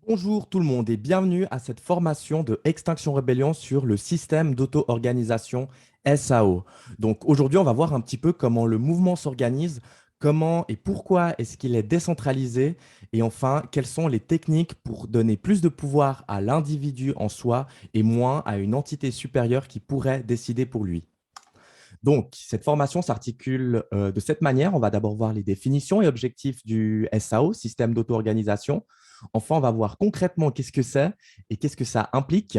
Bonjour tout le monde et bienvenue à cette formation de Extinction Rebellion sur le système d'auto-organisation SAO. Donc aujourd'hui, on va voir un petit peu comment le mouvement s'organise, comment et pourquoi est-ce qu'il est décentralisé et enfin, quelles sont les techniques pour donner plus de pouvoir à l'individu en soi et moins à une entité supérieure qui pourrait décider pour lui. Donc, cette formation s'articule de cette manière. On va d'abord voir les définitions et objectifs du SAO, système d'auto-organisation. Enfin, on va voir concrètement qu'est-ce que c'est et qu'est-ce que ça implique.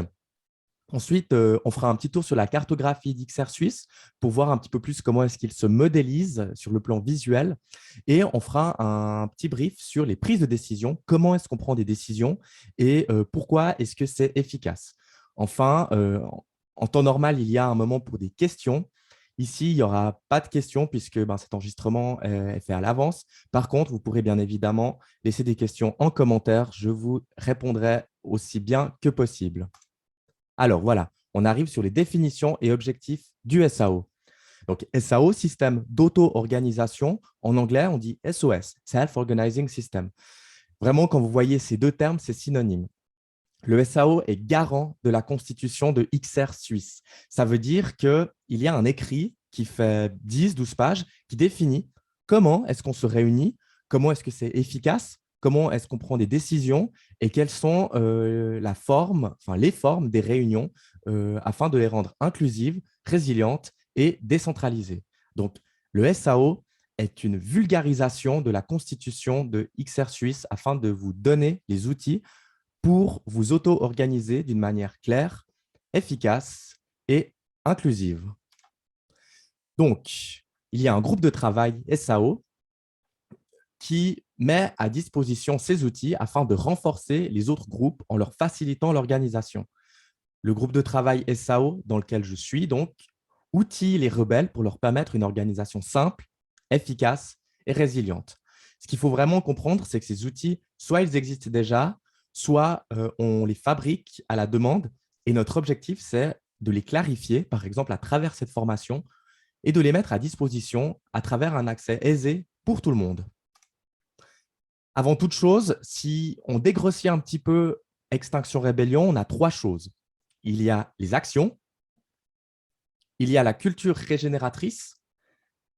Ensuite, on fera un petit tour sur la cartographie d'XR Suisse pour voir un petit peu plus comment est-ce qu'il se modélise sur le plan visuel. Et on fera un petit brief sur les prises de décision, comment est-ce qu'on prend des décisions et pourquoi est-ce que c'est efficace. Enfin, en temps normal, il y a un moment pour des questions. Ici, il n'y aura pas de questions puisque cet enregistrement est fait à l'avance. Par contre, vous pourrez bien évidemment laisser des questions en commentaire. Je vous répondrai aussi bien que possible. Alors voilà, on arrive sur les définitions et objectifs du SAO. Donc SAO, système d'auto-organisation. En anglais, on dit SOS, Self-Organizing System. Vraiment, quand vous voyez ces deux termes, c'est synonyme. Le SAO est garant de la constitution de XR Suisse. Ça veut dire qu'il y a un écrit qui fait 10-12 pages qui définit comment est-ce qu'on se réunit, comment est-ce que c'est efficace, comment est-ce qu'on prend des décisions et quelles sont les formes des réunions afin de les rendre inclusives, résilientes et décentralisées. Donc, le SAO est une vulgarisation de la constitution de XR Suisse afin de vous donner les outils pour vous auto-organiser d'une manière claire, efficace et inclusive. Donc, il y a un groupe de travail SAO qui met à disposition ces outils afin de renforcer les autres groupes en leur facilitant l'organisation. Le groupe de travail SAO dans lequel je suis, donc, outille les rebelles pour leur permettre une organisation simple, efficace et résiliente. Ce qu'il faut vraiment comprendre, c'est que ces outils, soit ils existent déjà, soit on les fabrique à la demande. Et notre objectif, c'est de les clarifier, par exemple, à travers cette formation et de les mettre à disposition à travers un accès aisé pour tout le monde. Avant toute chose, si on dégrossit un petit peu Extinction Rébellion, on a trois choses. Il y a les actions, il y a la culture régénératrice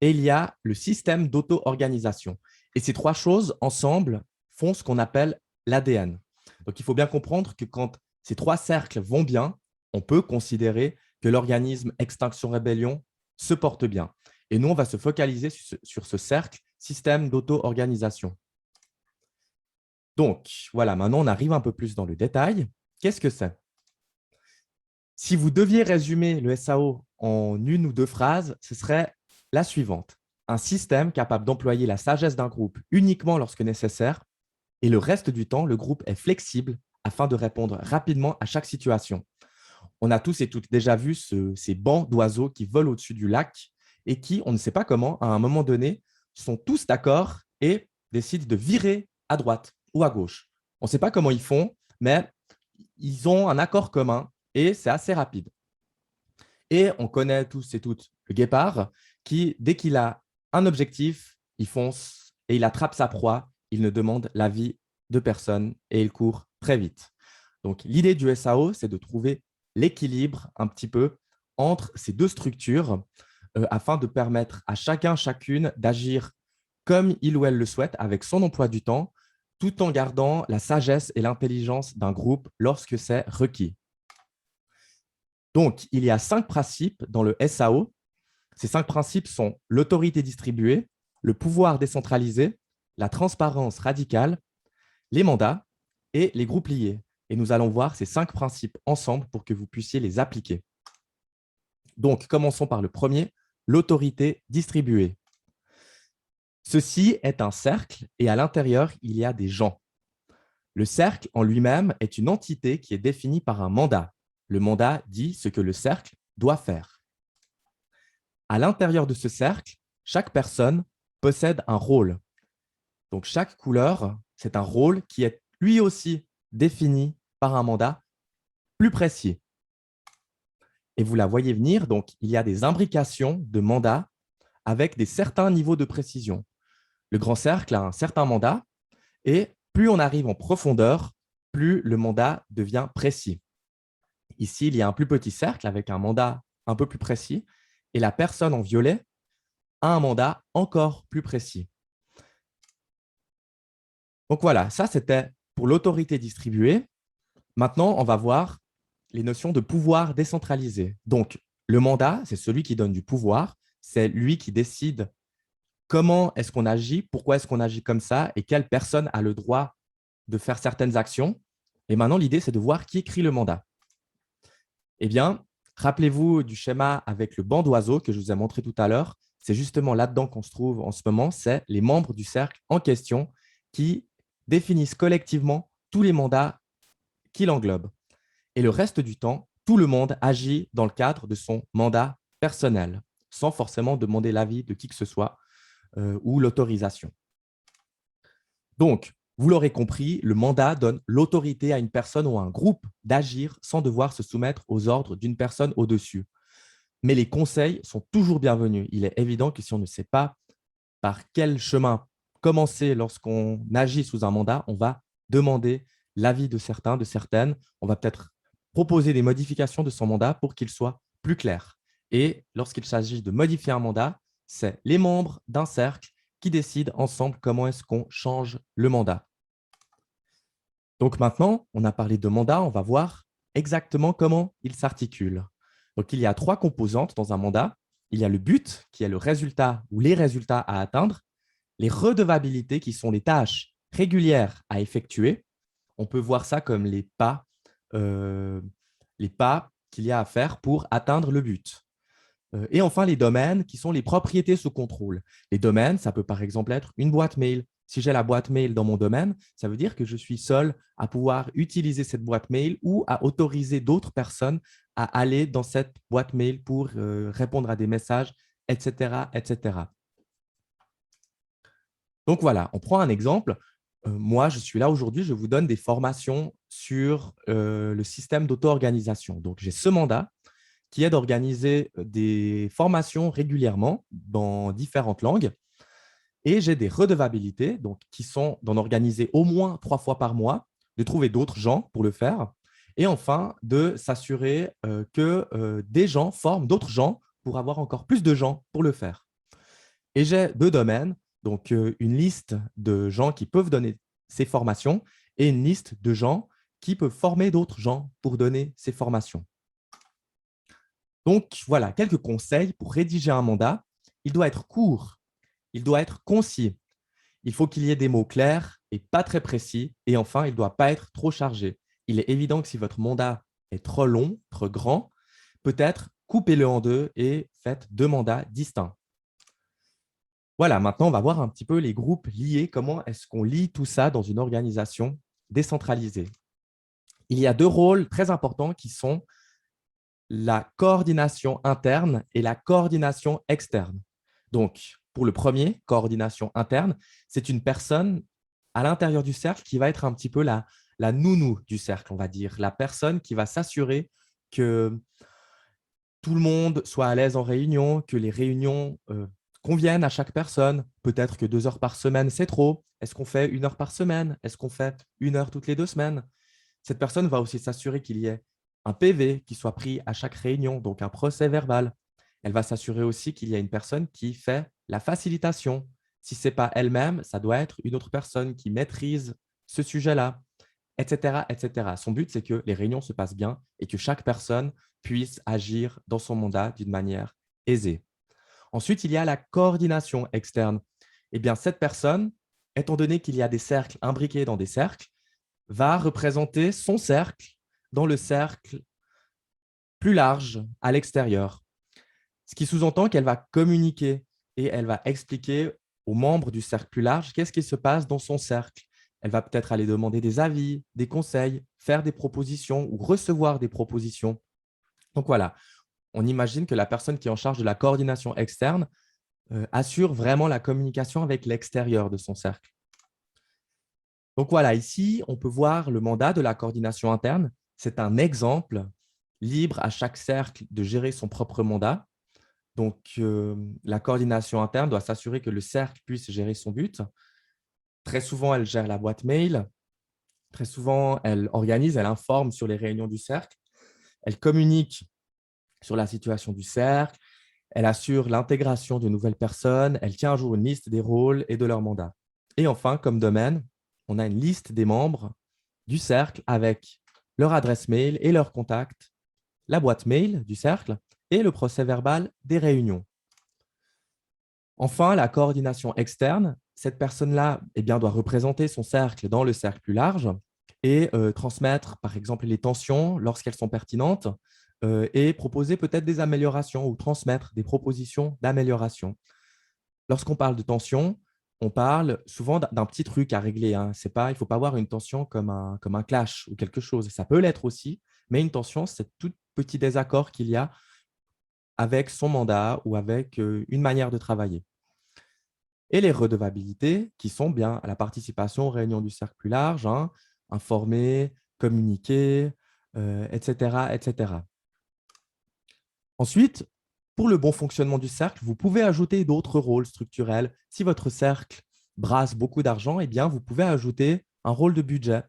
et il y a le système d'auto-organisation. Et ces trois choses, ensemble, font ce qu'on appelle l'ADN. Donc, il faut bien comprendre que quand ces trois cercles vont bien, on peut considérer que l'organisme Extinction Rébellion se porte bien. Et nous, on va se focaliser sur ce cercle système d'auto-organisation. Donc, voilà, maintenant, on arrive un peu plus dans le détail. Qu'est-ce que c'est? Si vous deviez résumer le SAO en une ou deux phrases, ce serait la suivante. Un système capable d'employer la sagesse d'un groupe uniquement lorsque nécessaire et le reste du temps, le groupe est flexible afin de répondre rapidement à chaque situation. On a tous et toutes déjà vu ces bancs d'oiseaux qui volent au-dessus du lac et qui, on ne sait pas comment, à un moment donné, sont tous d'accord et décident de virer à droite ou à gauche. On ne sait pas comment ils font, mais ils ont un accord commun et c'est assez rapide. Et on connaît tous et toutes le guépard qui, dès qu'il a un objectif, il fonce et il attrape sa proie. Il ne demande l'avis de personne et il court très vite. Donc, l'idée du SAO, c'est de trouver l'équilibre un petit peu entre ces deux structures afin de permettre à chacune d'agir comme il ou elle le souhaite avec son emploi du temps, tout en gardant la sagesse et l'intelligence d'un groupe lorsque c'est requis. Donc, il y a 5 principes dans le SAO. Ces 5 principes sont l'autorité distribuée, le pouvoir décentralisé, la transparence radicale, les mandats et les groupes liés. Et nous allons voir ces 5 principes ensemble pour que vous puissiez les appliquer. Donc, commençons par le premier, l'autorité distribuée. Ceci est un cercle et à l'intérieur, il y a des gens. Le cercle en lui-même est une entité qui est définie par un mandat. Le mandat dit ce que le cercle doit faire. À l'intérieur de ce cercle, chaque personne possède un rôle. Donc, chaque couleur, c'est un rôle qui est lui aussi défini par un mandat plus précis. Et vous la voyez venir, donc il y a des imbrications de mandats avec des certains niveaux de précision. Le grand cercle a un certain mandat et plus on arrive en profondeur, plus le mandat devient précis. Ici, il y a un plus petit cercle avec un mandat un peu plus précis et la personne en violet a un mandat encore plus précis. Donc voilà, ça c'était pour l'autorité distribuée. Maintenant, on va voir les notions de pouvoir décentralisé. Donc, le mandat, c'est celui qui donne du pouvoir, c'est lui qui décide comment est-ce qu'on agit, pourquoi est-ce qu'on agit comme ça et quelle personne a le droit de faire certaines actions. Et maintenant, l'idée, c'est de voir qui écrit le mandat. Eh bien, rappelez-vous du schéma avec le banc d'oiseaux que je vous ai montré tout à l'heure. C'est justement là-dedans qu'on se trouve en ce moment. C'est les membres du cercle en question qui définissent collectivement tous les mandats qui l'englobent. Et le reste du temps, tout le monde agit dans le cadre de son mandat personnel, sans forcément demander l'avis de qui que ce soit ou l'autorisation. Donc, vous l'aurez compris, le mandat donne l'autorité à une personne ou à un groupe d'agir sans devoir se soumettre aux ordres d'une personne au-dessus. Mais les conseils sont toujours bienvenus. Il est évident que si on ne sait pas par quel chemin commencer lorsqu'on agit sous un mandat, on va demander l'avis de certains, de certaines. On va peut-être proposer des modifications de son mandat pour qu'il soit plus clair. Et lorsqu'il s'agit de modifier un mandat, c'est les membres d'un cercle qui décident ensemble comment est-ce qu'on change le mandat. Donc maintenant, on a parlé de mandat, on va voir exactement comment il s'articule. Donc, il y a trois composantes dans un mandat. Il y a le but, qui est le résultat ou les résultats à atteindre, les redevabilités, qui sont les tâches régulières à effectuer. On peut voir ça comme les pas qu'il y a à faire pour atteindre le but. Et enfin, les domaines qui sont les propriétés sous contrôle. Les domaines, ça peut par exemple être une boîte mail. Si j'ai la boîte mail dans mon domaine, ça veut dire que je suis seul à pouvoir utiliser cette boîte mail ou à autoriser d'autres personnes à aller dans cette boîte mail pour répondre à des messages, etc., etc. Donc voilà, on prend un exemple. Moi, je suis là aujourd'hui, je vous donne des formations sur le système d'auto-organisation. Donc, j'ai ce mandat qui est d'organiser des formations régulièrement dans différentes langues. Et j'ai des redevabilités donc, qui sont d'en organiser au moins 3 fois par mois, de trouver d'autres gens pour le faire. Et enfin, de s'assurer que des gens forment d'autres gens pour avoir encore plus de gens pour le faire. Et j'ai 2 domaines, donc une liste de gens qui peuvent donner ces formations et une liste de gens qui peuvent former d'autres gens pour donner ces formations. Donc, voilà, quelques conseils pour rédiger un mandat. Il doit être court, il doit être concis, il faut qu'il y ait des mots clairs et pas très précis. Et enfin, il ne doit pas être trop chargé. Il est évident que si votre mandat est trop long, trop grand, peut-être coupez-le en deux et faites 2 mandats distincts. Voilà, maintenant, on va voir un petit peu les groupes liés. Comment est-ce qu'on lie tout ça dans une organisation décentralisée? Il y a 2 rôles très importants qui sont la coordination interne et la coordination externe. Donc, pour le premier, coordination interne, c'est une personne à l'intérieur du cercle qui va être un petit peu la nounou du cercle, on va dire, la personne qui va s'assurer que tout le monde soit à l'aise en réunion, que les réunions conviennent à chaque personne. Peut-être que 2 heures par semaine, c'est trop. Est-ce qu'on fait 1 heure par semaine? Est-ce qu'on fait 1 heure toutes les 2 semaines? Cette personne va aussi s'assurer qu'il y ait un PV qui soit pris à chaque réunion, donc un procès verbal. Elle va s'assurer aussi qu'il y a une personne qui fait la facilitation. Si ce n'est pas elle-même, ça doit être une autre personne qui maîtrise ce sujet-là, etc., etc. Son but, c'est que les réunions se passent bien et que chaque personne puisse agir dans son mandat d'une manière aisée. Ensuite, il y a la coordination externe. Eh bien, cette personne, étant donné qu'il y a des cercles imbriqués dans des cercles, va représenter son cercle dans le cercle plus large à l'extérieur. Ce qui sous-entend qu'elle va communiquer et elle va expliquer aux membres du cercle plus large qu'est-ce qui se passe dans son cercle. Elle va peut-être aller demander des avis, des conseils, faire des propositions ou recevoir des propositions. Donc voilà, on imagine que la personne qui est en charge de la coordination externe assure vraiment la communication avec l'extérieur de son cercle. Donc voilà, ici, on peut voir le mandat de la coordination interne. C'est un exemple libre à chaque cercle de gérer son propre mandat. Donc, la coordination interne doit s'assurer que le cercle puisse gérer son but. Très souvent, elle gère la boîte mail. Très souvent, elle organise, elle informe sur les réunions du cercle, elle communique sur la situation du cercle, elle assure l'intégration de nouvelles personnes, elle tient à jour une liste des rôles et de leurs mandats. Et enfin, comme domaine, on a une liste des membres du cercle avec leur adresse mail et leur contact, la boîte mail du cercle et le procès-verbal des réunions. Enfin, la coordination externe, cette personne-là doit représenter son cercle dans le cercle plus large et transmettre, par exemple, les tensions lorsqu'elles sont pertinentes et proposer peut-être des améliorations ou transmettre des propositions d'amélioration. Lorsqu'on parle de tension, on parle souvent d'un petit truc à régler, hein. Il ne faut pas voir une tension comme un clash ou quelque chose. Ça peut l'être aussi, mais une tension, c'est tout petit désaccord qu'il y a avec son mandat ou avec une manière de travailler. Et les redevabilités qui sont bien à la participation aux réunions du cercle plus large, hein, informer, communiquer, etc., etc. Ensuite, pour le bon fonctionnement du cercle, vous pouvez ajouter d'autres rôles structurels. Si votre cercle brasse beaucoup d'argent, vous pouvez ajouter un rôle de budget.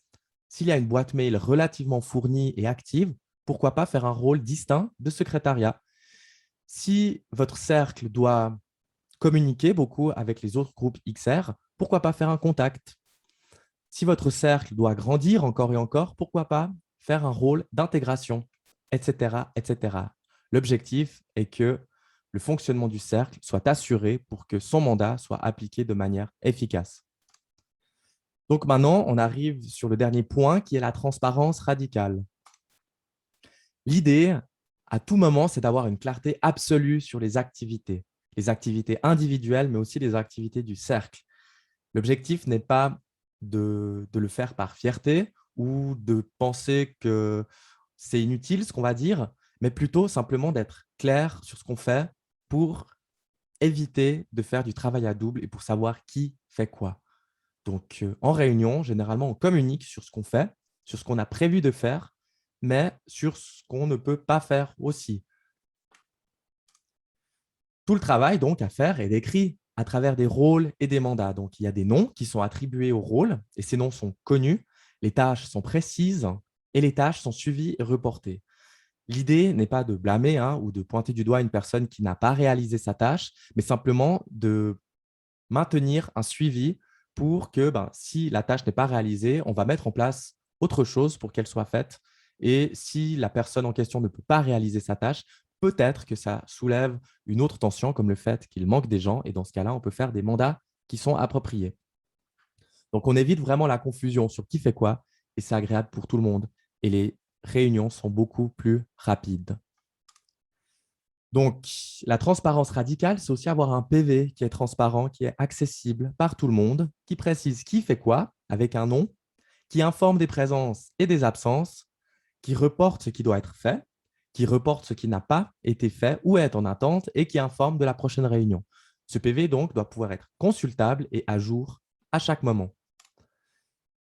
S'il y a une boîte mail relativement fournie et active, pourquoi pas faire un rôle distinct de secrétariat. Si votre cercle doit communiquer beaucoup avec les autres groupes XR, pourquoi pas faire un contact? Si votre cercle doit grandir encore et encore, pourquoi pas faire un rôle d'intégration, etc., etc. L'objectif est que le fonctionnement du cercle soit assuré pour que son mandat soit appliqué de manière efficace. Donc maintenant, on arrive sur le dernier point qui est la transparence radicale. L'idée, à tout moment, c'est d'avoir une clarté absolue sur les activités individuelles, mais aussi les activités du cercle. L'objectif n'est pas de le faire par fierté ou de penser que c'est inutile ce qu'on va dire, mais plutôt simplement d'être clair sur ce qu'on fait pour éviter de faire du travail à double et pour savoir qui fait quoi. Donc, en réunion, généralement, on communique sur ce qu'on fait, sur ce qu'on a prévu de faire, mais sur ce qu'on ne peut pas faire aussi. Tout le travail donc à faire est décrit à travers des rôles et des mandats. Donc, il y a des noms qui sont attribués aux rôles et ces noms sont connus, les tâches sont précises et les tâches sont suivies et reportées. L'idée n'est pas de blâmer ou de pointer du doigt une personne qui n'a pas réalisé sa tâche, mais simplement de maintenir un suivi pour que si la tâche n'est pas réalisée, on va mettre en place autre chose pour qu'elle soit faite. Et si la personne en question ne peut pas réaliser sa tâche, peut-être que ça soulève une autre tension, comme le fait qu'il manque des gens. Et dans ce cas-là, on peut faire des mandats qui sont appropriés. Donc, on évite vraiment la confusion sur qui fait quoi et c'est agréable pour tout le monde. Et les réunions sont beaucoup plus rapides. Donc, la transparence radicale, c'est aussi avoir un PV qui est transparent, qui est accessible par tout le monde, qui précise qui fait quoi avec un nom, qui informe des présences et des absences, qui reporte ce qui doit être fait, qui reporte ce qui n'a pas été fait ou est en attente et qui informe de la prochaine réunion. Ce PV, donc, doit pouvoir être consultable et à jour à chaque moment.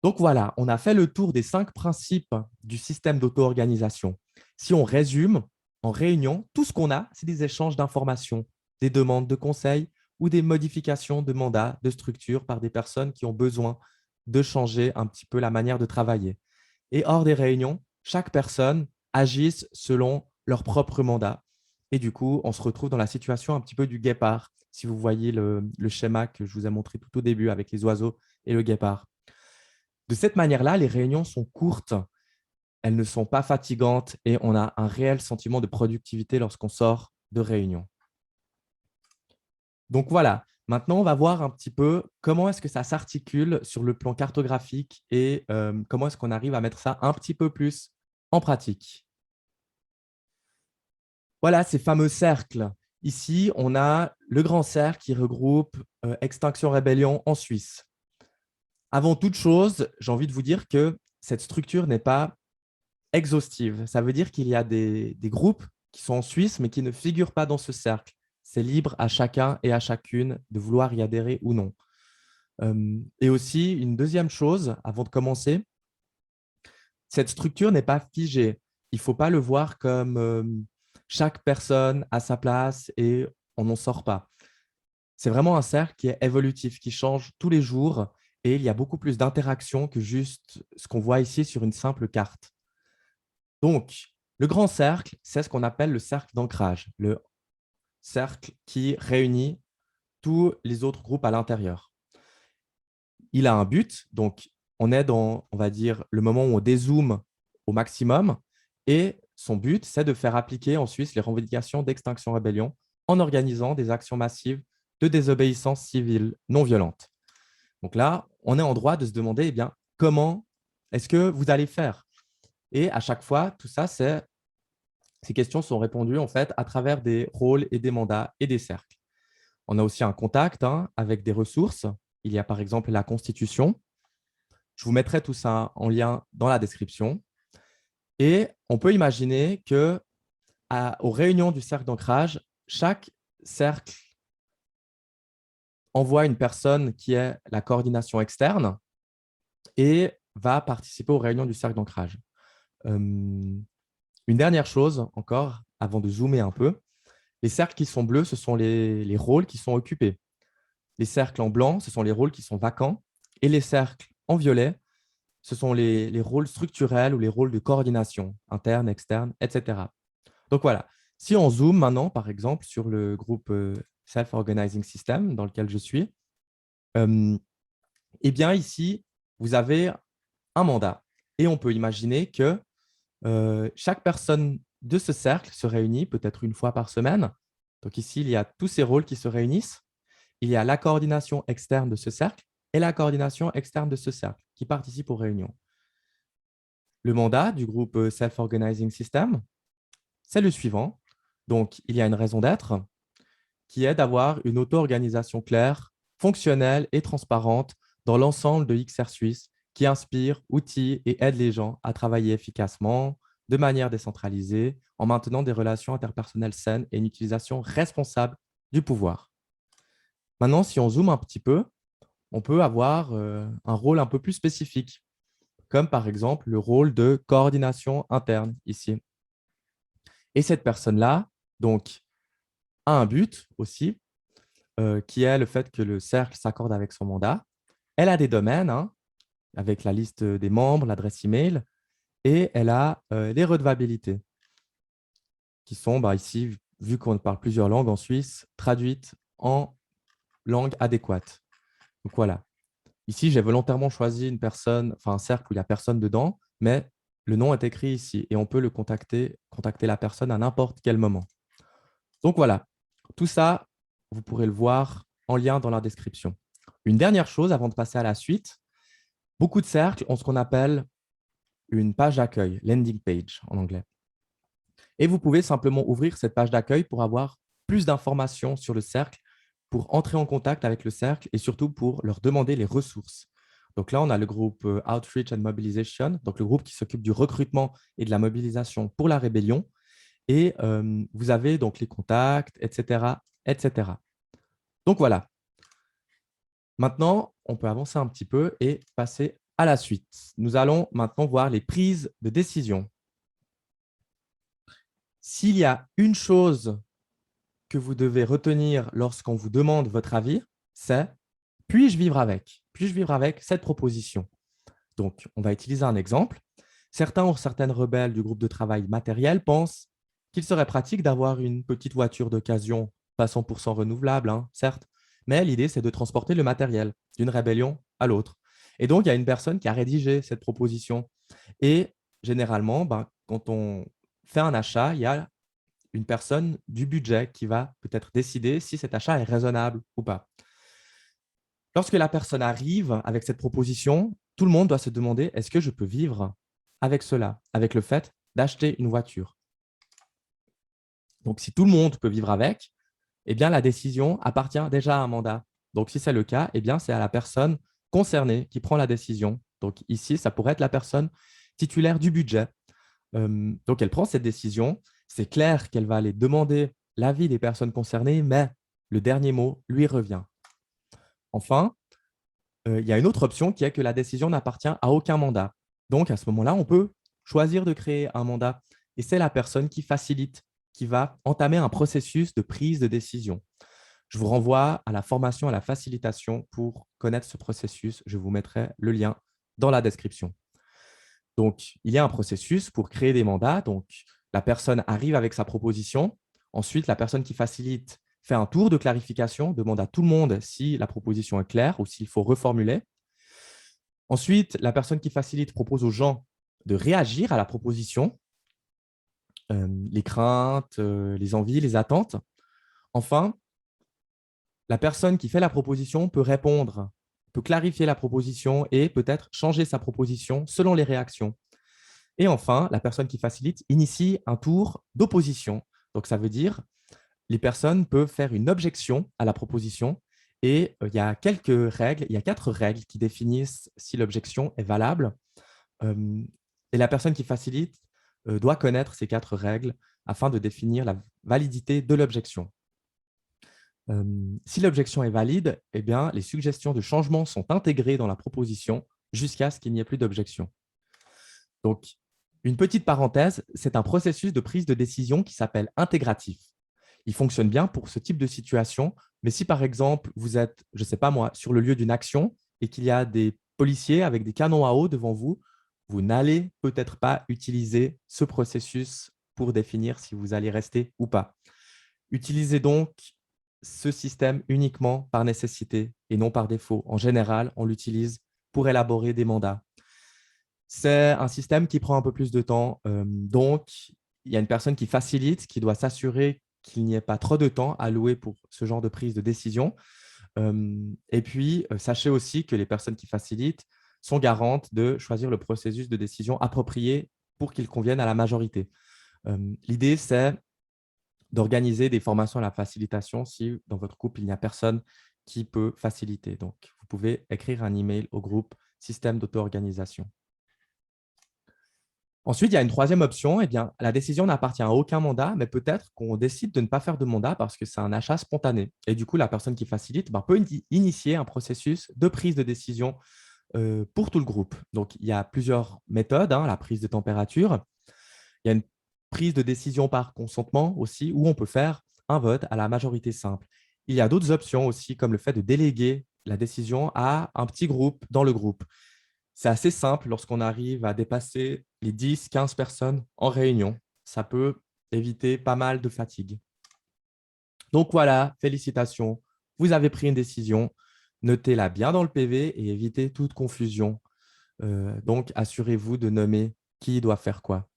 Donc voilà, on a fait le tour des 5 principes du système d'auto-organisation. Si on résume, en réunion, tout ce qu'on a, c'est des échanges d'informations, des demandes de conseils ou des modifications de mandats, de structure par des personnes qui ont besoin de changer un petit peu la manière de travailler. Et hors des réunions, chaque personne agisse selon leur propre mandat. Et du coup, on se retrouve dans la situation un petit peu du guépard, si vous voyez le schéma que je vous ai montré tout au début avec les oiseaux et le guépard. De cette manière-là, les réunions sont courtes, elles ne sont pas fatigantes et on a un réel sentiment de productivité lorsqu'on sort de réunion. Donc voilà, maintenant on va voir un petit peu comment est-ce que ça s'articule sur le plan cartographique et comment est-ce qu'on arrive à mettre ça un petit peu plus en pratique. Voilà ces fameux cercles. Ici, on a le grand cercle qui regroupe Extinction Rébellion en Suisse. Avant toute chose, j'ai envie de vous dire que cette structure n'est pas exhaustive. Ça veut dire qu'il y a des groupes qui sont en Suisse, mais qui ne figurent pas dans ce cercle. C'est libre à chacun et à chacune de vouloir y adhérer ou non. Et aussi, une deuxième chose, avant de commencer, cette structure n'est pas figée. Il ne faut pas le voir comme chaque personne à sa place et on n'en sort pas. C'est vraiment un cercle qui est évolutif, qui change tous les jours et il y a beaucoup plus d'interactions que juste ce qu'on voit ici sur une simple carte. Donc, le grand cercle, c'est ce qu'on appelle le cercle d'ancrage, le cercle qui réunit tous les autres groupes à l'intérieur. Il a un but, donc on est dans, on va dire, le moment où on dézoome au maximum, et son but, c'est de faire appliquer en Suisse les revendications d'extinction-rébellion en organisant des actions massives de désobéissance civile non violente. Donc là, on est en droit de se demander, eh bien, comment est-ce que vous allez faire? Et à chaque fois, tout ça, ces questions sont répondues en fait à travers des rôles et des mandats et des cercles. On a aussi un contact avec des ressources. Il y a par exemple la Constitution. Je vous mettrai tout ça en lien dans la description. Et on peut imaginer que aux réunions du cercle d'ancrage, chaque cercle envoie une personne qui est la coordination externe et va participer aux réunions du cercle d'ancrage. Une dernière chose encore, avant de zoomer un peu, les cercles qui sont bleus, ce sont les rôles qui sont occupés. Les cercles en blanc, ce sont les rôles qui sont vacants. Et les cercles en violet, ce sont les rôles structurels ou les rôles de coordination interne, externe, etc. Donc voilà, si on zoome maintenant, par exemple, sur le groupe Self-Organizing System dans lequel je suis, eh bien ici, vous avez un mandat. Et on peut imaginer que chaque personne de ce cercle se réunit peut-être une fois par semaine. Donc ici, il y a tous ces rôles qui se réunissent. Il y a la coordination externe de ce cercle et la coordination externe de ce cercle qui participent aux réunions. Le mandat du groupe Self-Organizing System, c'est le suivant. Donc, il y a une raison d'être qui est d'avoir une auto-organisation claire, fonctionnelle et transparente dans l'ensemble de XR Suisse qui inspire, outille et aide les gens à travailler efficacement, de manière décentralisée, en maintenant des relations interpersonnelles saines et une utilisation responsable du pouvoir. Maintenant, si on zoome un petit peu, on peut avoir un rôle un peu plus spécifique, comme par exemple le rôle de coordination interne ici. Et cette personne-là, donc, a un but aussi, qui est le fait que le cercle s'accorde avec son mandat. Elle a des domaines, avec la liste des membres, l'adresse email, et elle a les redevabilités, qui sont ici, vu qu'on parle plusieurs langues en Suisse, traduites en langue adéquate. Donc voilà. Ici, j'ai volontairement choisi une personne, enfin un cercle où il n'y a personne dedans, mais le nom est écrit ici et on peut le contacter la personne à n'importe quel moment. Donc voilà, tout ça, vous pourrez le voir en lien dans la description. Une dernière chose avant de passer à la suite, beaucoup de cercles ont ce qu'on appelle une page d'accueil, landing page en anglais. Et vous pouvez simplement ouvrir cette page d'accueil pour avoir plus d'informations sur le cercle, pour entrer en contact avec le cercle et surtout pour leur demander les ressources. Donc là, on a le groupe Outreach and Mobilization, donc le groupe qui s'occupe du recrutement et de la mobilisation pour la rébellion. Et vous avez donc les contacts, etc., etc. Donc voilà. Maintenant, on peut avancer un petit peu et passer à la suite. Nous allons maintenant voir les prises de décision. S'il y a une chose que vous devez retenir lorsqu'on vous demande votre avis, c'est « puis-je vivre avec ?» Puis-je vivre avec cette proposition? Donc, on va utiliser un exemple. Certains ou certaines rebelles du groupe de travail matériel pensent qu'il serait pratique d'avoir une petite voiture d'occasion, pas 100% renouvelable, certes, mais l'idée, c'est de transporter le matériel d'une rébellion à l'autre. Et donc, il y a une personne qui a rédigé cette proposition. Et généralement, quand on fait un achat, il y a une personne du budget qui va peut-être décider si cet achat est raisonnable ou pas. Lorsque la personne arrive avec cette proposition, tout le monde doit se demander, est-ce que je peux vivre avec cela, avec le fait d'acheter une voiture? Donc, si tout le monde peut vivre avec, eh bien, la décision appartient déjà à un mandat. Donc, si c'est le cas, eh bien, c'est à la personne concernée qui prend la décision. Donc, ici, ça pourrait être la personne titulaire du budget. Donc, elle prend cette décision. C'est clair qu'elle va aller demander l'avis des personnes concernées, mais le dernier mot lui revient. Enfin, il y a une autre option qui est que la décision n'appartient à aucun mandat. Donc, à ce moment-là, on peut choisir de créer un mandat et c'est la personne qui facilite, qui va entamer un processus de prise de décision. Je vous renvoie à la formation, à la facilitation pour connaître ce processus. Je vous mettrai le lien dans la description. Donc, il y a un processus pour créer des mandats. Donc, la personne arrive avec sa proposition. Ensuite, la personne qui facilite fait un tour de clarification, demande à tout le monde si la proposition est claire ou s'il faut reformuler. Ensuite, la personne qui facilite propose aux gens de réagir à la proposition, les craintes, les envies, les attentes. Enfin, la personne qui fait la proposition peut répondre, peut clarifier la proposition et peut-être changer sa proposition selon les réactions. Et enfin, la personne qui facilite initie un tour d'opposition. Donc, ça veut dire les personnes peuvent faire une objection à la proposition et il y a quelques règles, il y a 4 règles qui définissent si l'objection est valable. Et la personne qui facilite doit connaître ces 4 règles afin de définir la validité de l'objection. Si l'objection est valide, eh bien, les suggestions de changement sont intégrées dans la proposition jusqu'à ce qu'il n'y ait plus d'objection. Donc, une petite parenthèse, c'est un processus de prise de décision qui s'appelle intégratif. Il fonctionne bien pour ce type de situation, mais si par exemple, vous êtes, je ne sais pas moi, sur le lieu d'une action et qu'il y a des policiers avec des canons à eau devant vous, vous n'allez peut-être pas utiliser ce processus pour définir si vous allez rester ou pas. Utilisez donc ce système uniquement par nécessité et non par défaut. En général, on l'utilise pour élaborer des mandats. C'est un système qui prend un peu plus de temps. Donc, il y a une personne qui facilite, qui doit s'assurer qu'il n'y ait pas trop de temps alloué pour ce genre de prise de décision. Et puis, sachez aussi que les personnes qui facilitent sont garantes de choisir le processus de décision approprié pour qu'il convienne à la majorité. L'idée, c'est d'organiser des formations à la facilitation si dans votre groupe, il n'y a personne qui peut faciliter. Donc, vous pouvez écrire un email au groupe système d'auto-organisation. Ensuite, il y a une troisième option. Eh bien, la décision n'appartient à aucun mandat, mais peut-être qu'on décide de ne pas faire de mandat parce que c'est un achat spontané. Et du coup, la personne qui facilite peut initier un processus de prise de décision pour tout le groupe. Donc, il y a plusieurs méthodes, la prise de température. Il y a une prise de décision par consentement aussi, où on peut faire un vote à la majorité simple. Il y a d'autres options aussi, comme le fait de déléguer la décision à un petit groupe dans le groupe. C'est assez simple lorsqu'on arrive à dépasser les 10-15 personnes en réunion. Ça peut éviter pas mal de fatigue. Donc voilà, félicitations. Vous avez pris une décision. Notez-la bien dans le PV et évitez toute confusion. Donc, assurez-vous de nommer qui doit faire quoi.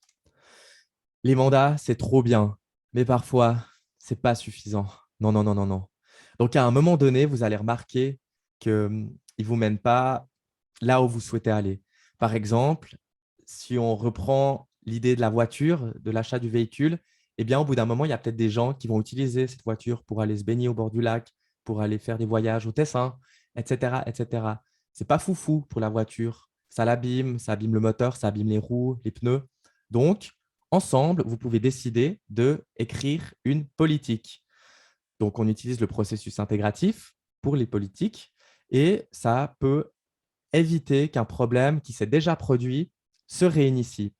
Les mandats, c'est trop bien, mais parfois, ce n'est pas suffisant. Non, non, non, non, non. Donc, à un moment donné, vous allez remarquer qu'ils ne vous mènent pas là où vous souhaitez aller. Par exemple, si on reprend l'idée de la voiture, de l'achat du véhicule, eh bien, au bout d'un moment, il y a peut-être des gens qui vont utiliser cette voiture pour aller se baigner au bord du lac, pour aller faire des voyages au Tessin, etc., etc. Ce n'est pas foufou pour la voiture. Ça l'abîme, ça abîme le moteur, ça abîme les roues, les pneus. Donc, ensemble, vous pouvez décider d'écrire une politique. Donc, on utilise le processus intégratif pour les politiques et ça peut éviter qu'un problème qui s'est déjà produit se réinitie.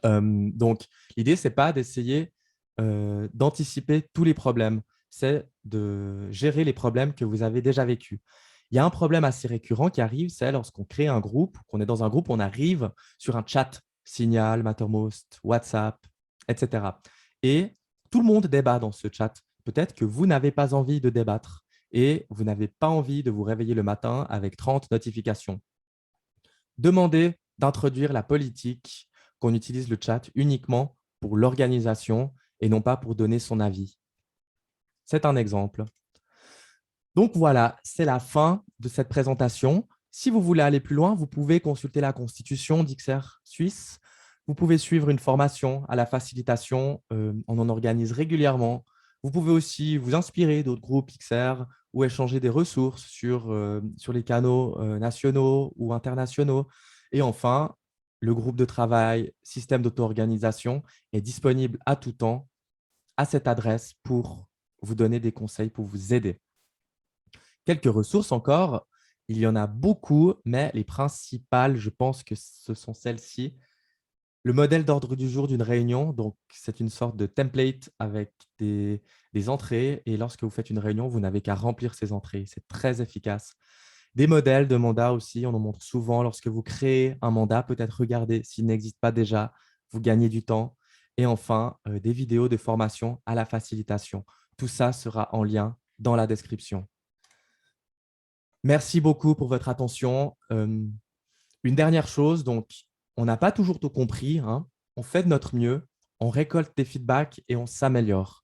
Donc, l'idée, ce n'est pas d'essayer d'anticiper tous les problèmes, c'est de gérer les problèmes que vous avez déjà vécus. Il y a un problème assez récurrent qui arrive, c'est lorsqu'on crée un groupe, qu'on est dans un groupe, on arrive sur un chat, Signal, Mattermost, WhatsApp, etc. Et tout le monde débat dans ce chat. Peut-être que vous n'avez pas envie de débattre et vous n'avez pas envie de vous réveiller le matin avec 30 notifications. Demandez d'introduire la politique, qu'on utilise le chat uniquement pour l'organisation et non pas pour donner son avis. C'est un exemple. Donc voilà, c'est la fin de cette présentation. Si vous voulez aller plus loin, vous pouvez consulter la constitution d'XR Suisse. Vous pouvez suivre une formation à la facilitation. On en organise régulièrement. Vous pouvez aussi vous inspirer d'autres groupes XR ou échanger des ressources sur les canaux nationaux ou internationaux. Et enfin, le groupe de travail système d'auto-organisation est disponible à tout temps à cette adresse pour vous donner des conseils, pour vous aider. Quelques ressources encore, il y en a beaucoup, mais les principales, je pense que ce sont celles-ci. Le modèle d'ordre du jour d'une réunion, donc c'est une sorte de template avec des entrées et lorsque vous faites une réunion, vous n'avez qu'à remplir ces entrées. C'est très efficace. Des modèles de mandat aussi, on en montre souvent lorsque vous créez un mandat, peut-être regarder s'il n'existe pas déjà, vous gagnez du temps. Et enfin, des vidéos de formation à la facilitation. Tout ça sera en lien dans la description. Merci beaucoup pour votre attention. Une dernière chose, donc, on n'a pas toujours tout compris, hein. On fait de notre mieux, on récolte des feedbacks et on s'améliore.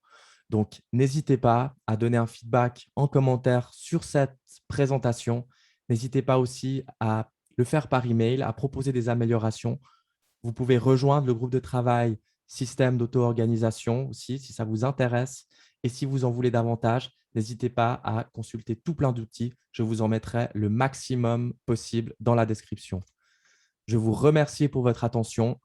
Donc, n'hésitez pas à donner un feedback en commentaire sur cette présentation. N'hésitez pas aussi à le faire par email, à proposer des améliorations. Vous pouvez rejoindre le groupe de travail système d'auto-organisation aussi si ça vous intéresse. Et si vous en voulez davantage, n'hésitez pas à consulter tout plein d'outils. Je vous en mettrai le maximum possible dans la description. Je vous remercie pour votre attention.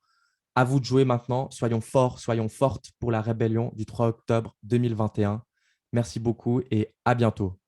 À vous de jouer maintenant. Soyons forts, soyons fortes pour la rébellion du 3 octobre 2021. Merci beaucoup et à bientôt.